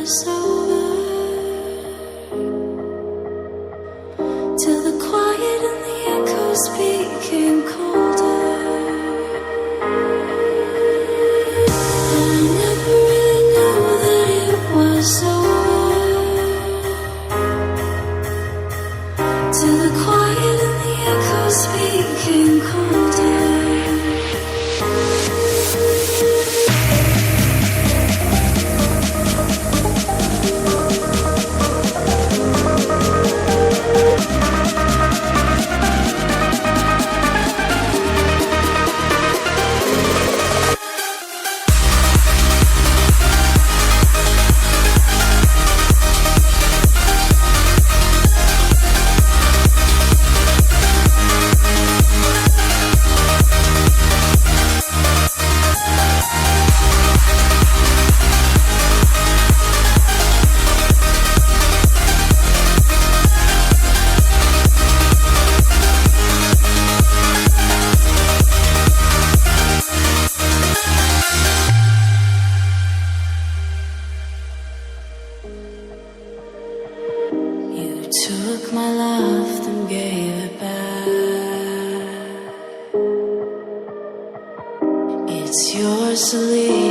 was over, till the quiet and the echoes became colder. And I never really knew that it was over, till the quiet and the echoes became colder. Took my love, then gave it back. It's yours to leave.